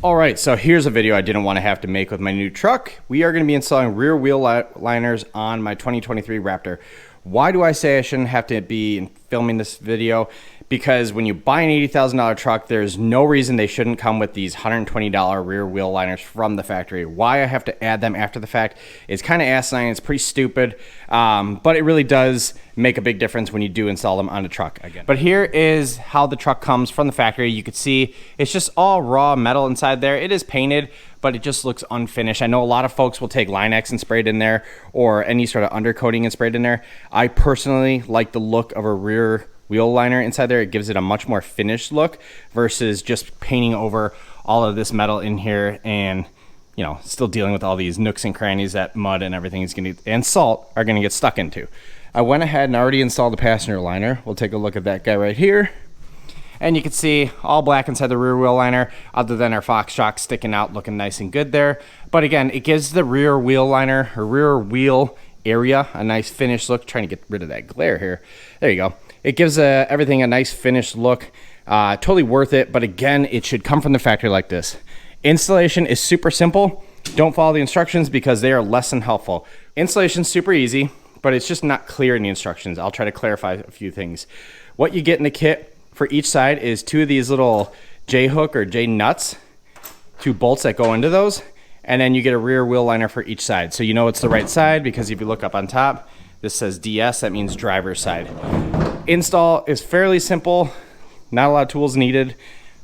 All right, so here's a video I didn't want to have to make with my new truck. We are going to be installing rear wheel liners on my 2023 Raptor. Why do I say I shouldn't have to be filming this video? Because when you buy an $80,000 truck, there's no reason they shouldn't come with these $120 rear wheel liners from the factory. Why I have to add them after the fact is kind of asinine. It's pretty stupid, but it really does make a big difference when you do install them on the truck again. But here is how the truck comes from the factory. You can see it's just all raw metal inside there. It is painted, but it just looks unfinished. I know a lot of folks will take Line-X and spray it in there, or any sort of undercoating and spray it in there. I personally like the look of a rear wheel liner inside there. It gives it a much more finished look versus just painting over all of this metal in here and, you know, still dealing with all these nooks and crannies that mud and everything is going to, and salt are going to get stuck into. I went ahead and already installed the passenger liner. We'll take a look at that guy right here. And you can see all black inside the rear wheel liner, other than our Fox shock sticking out, looking nice and good there. But again, it gives the rear wheel liner, or rear wheel area, a nice finished look. Trying to get rid of that glare here. There you go. It gives everything a nice finished look. Totally worth it, but again, it should come from the factory like this. Installation is super simple. Don't follow the instructions because they are less than helpful. Installation's super easy, but it's just not clear in the instructions. I'll try to clarify a few things. What you get in the kit for each side is two of these little J-hook or J-nuts, two bolts that go into those, and then you get a rear wheel liner for each side. So you know it's the right side because if you look up on top, this says DS, that means driver's side. Install is fairly simple, not a lot of tools needed,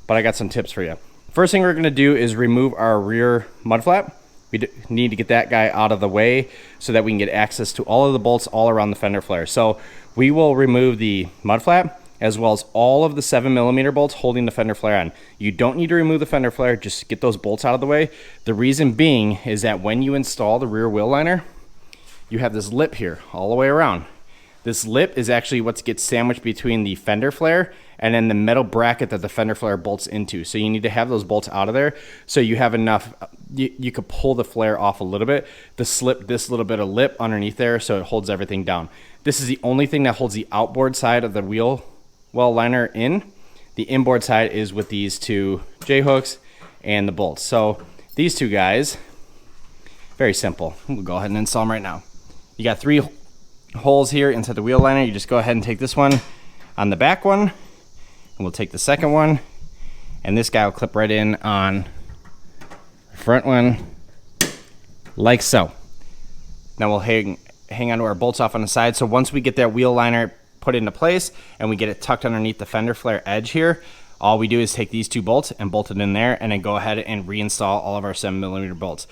but I got some tips for you. First thing we're gonna do is remove our rear mud flap. We need to get that guy out of the way so that we can get access to all of the bolts all around the fender flare. So we will remove the mud flap as well as all of the 7mm bolts holding the fender flare on. You don't need to remove the fender flare, just get those bolts out of the way. The reason being is that when you install the rear wheel liner, you have this lip here all the way around. This lip is actually what gets sandwiched between the fender flare and then the metal bracket that the fender flare bolts into. So you need to have those bolts out of there so you have enough, you could pull the flare off a little bit to slip this little bit of lip underneath there so it holds everything down. This is the only thing that holds the outboard side of the wheel well liner in. The inboard side is with these two J-hooks and the bolts. So these two guys, very simple. We'll go ahead and install them right now. You got three holes here inside the wheel liner. You just go ahead and take this one on the back one, and we'll take the second one, and this guy will clip right in on the front one, like so. Now we'll hang onto our bolts off on the side. So once we get that wheel liner put into place and we get it tucked underneath the fender flare edge here, all we do is take these two bolts and bolt it in there and then go ahead and reinstall all of our 7mm bolts.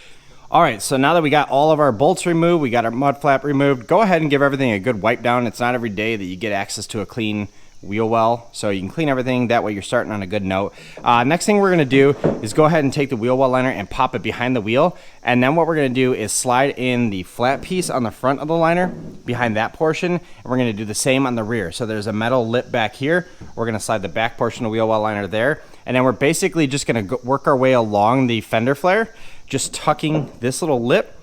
All right, so now that we got all of our bolts removed, we got our mud flap removed, go ahead and give everything a good wipe down. It's not every day that you get access to a clean wheel well, so you can clean everything. That way you're starting on a good note. Next thing we're gonna do is go ahead and take the wheel well liner and pop it behind the wheel. And then what we're gonna do is slide in the flat piece on the front of the liner behind that portion. And we're gonna do the same on the rear. So there's a metal lip back here. We're gonna slide the back portion of the wheel well liner there. And then we're basically just gonna work our way along the fender flare, just tucking this little lip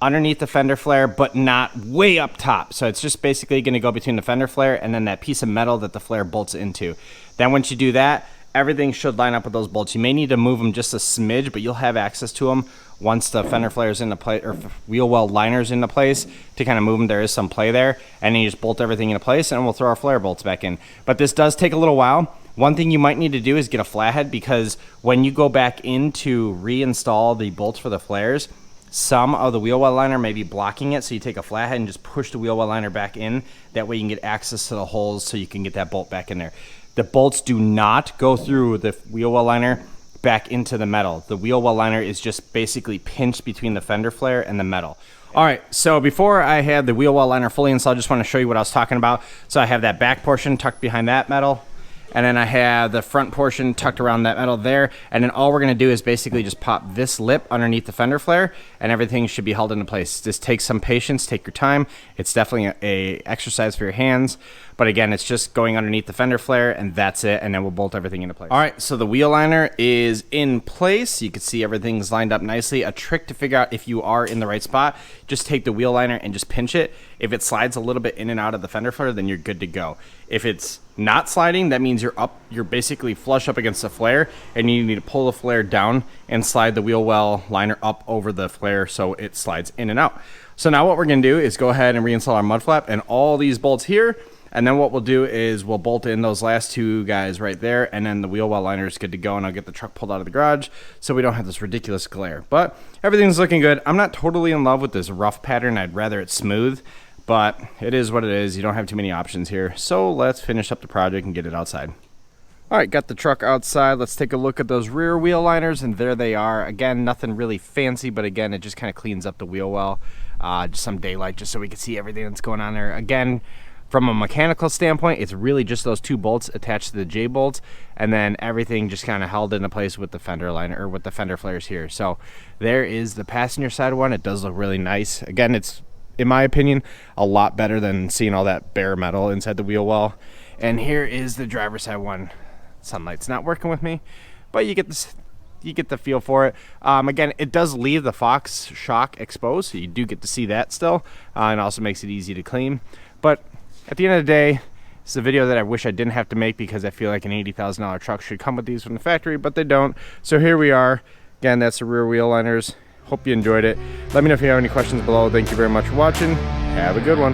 underneath the fender flare, but not way up top. So it's just basically gonna go between the fender flare and then that piece of metal that the flare bolts into. Then once you do that, everything should line up with those bolts. You may need to move them just a smidge, but you'll have access to them once the fender flare is into place, or wheel well liners into place, to kind of move them. There is some play there, and then you just bolt everything into place and we'll throw our flare bolts back in. But this does take a little while. One thing you might need to do is get a flathead, because when you go back in to reinstall the bolts for the flares, some of the wheel well liner may be blocking it. So you take a flathead and just push the wheel well liner back in. That way you can get access to the holes so you can get that bolt back in there. The bolts do not go through the wheel well liner back into the metal. The wheel well liner is just basically pinched between the fender flare and the metal. All right, so before I had the wheel well liner fully installed, I just want to show you what I was talking about. So I have that back portion tucked behind that metal, and then I have the front portion tucked around that metal there, and then all we're gonna do is basically just pop this lip underneath the fender flare, and everything should be held into place. This takes some patience, take your time. It's definitely a exercise for your hands, but again, it's just going underneath the fender flare, and that's it, and then we'll bolt everything into place. All right, so the wheel liner is in place. You can see everything's lined up nicely. A trick to figure out if you are in the right spot, just take the wheel liner and just pinch it. If it slides a little bit in and out of the fender flare, then you're good to go. If it's not sliding, that means you're basically flush up against the flare, and you need to pull the flare down and slide the wheel well liner up over the flare so it slides in and out. So now what we're gonna do is go ahead and reinstall our mud flap and all these bolts here. And then what we'll do is we'll bolt in those last two guys right there, and then the wheel well liner is good to go, and I'll get the truck pulled out of the garage so we don't have this ridiculous glare. But everything's looking good. I'm not totally in love with this rough pattern. I'd rather it smooth, but it is what it is. You don't have too many options here. So let's finish up the project and get it outside. All right, got the truck outside. Let's take a look at those rear wheel liners, and there they are. Again, nothing really fancy, but again, it just kind of cleans up the wheel well. Just some daylight just so we can see everything that's going on there. Again, from a mechanical standpoint, it's really just those two bolts attached to the J bolts, and then everything just kind of held into place with the fender liner, or with the fender flares here. So there is the passenger side one. It does look really nice. Again, it's, in my opinion, a lot better than seeing all that bare metal inside the wheel well. And here is the driver's side one. Sunlight's not working with me, but you get this. You get the feel for it. Again, it does leave the Fox shock exposed, so you do get to see that still, and also makes it easy to clean. But at the end of the day, it's a video that I wish I didn't have to make, because I feel like an $80,000 truck should come with these from the factory, but they don't. So here we are. Again, that's the rear wheel liners. Hope you enjoyed it. Let me know if you have any questions below. Thank you very much for watching. Have a good one.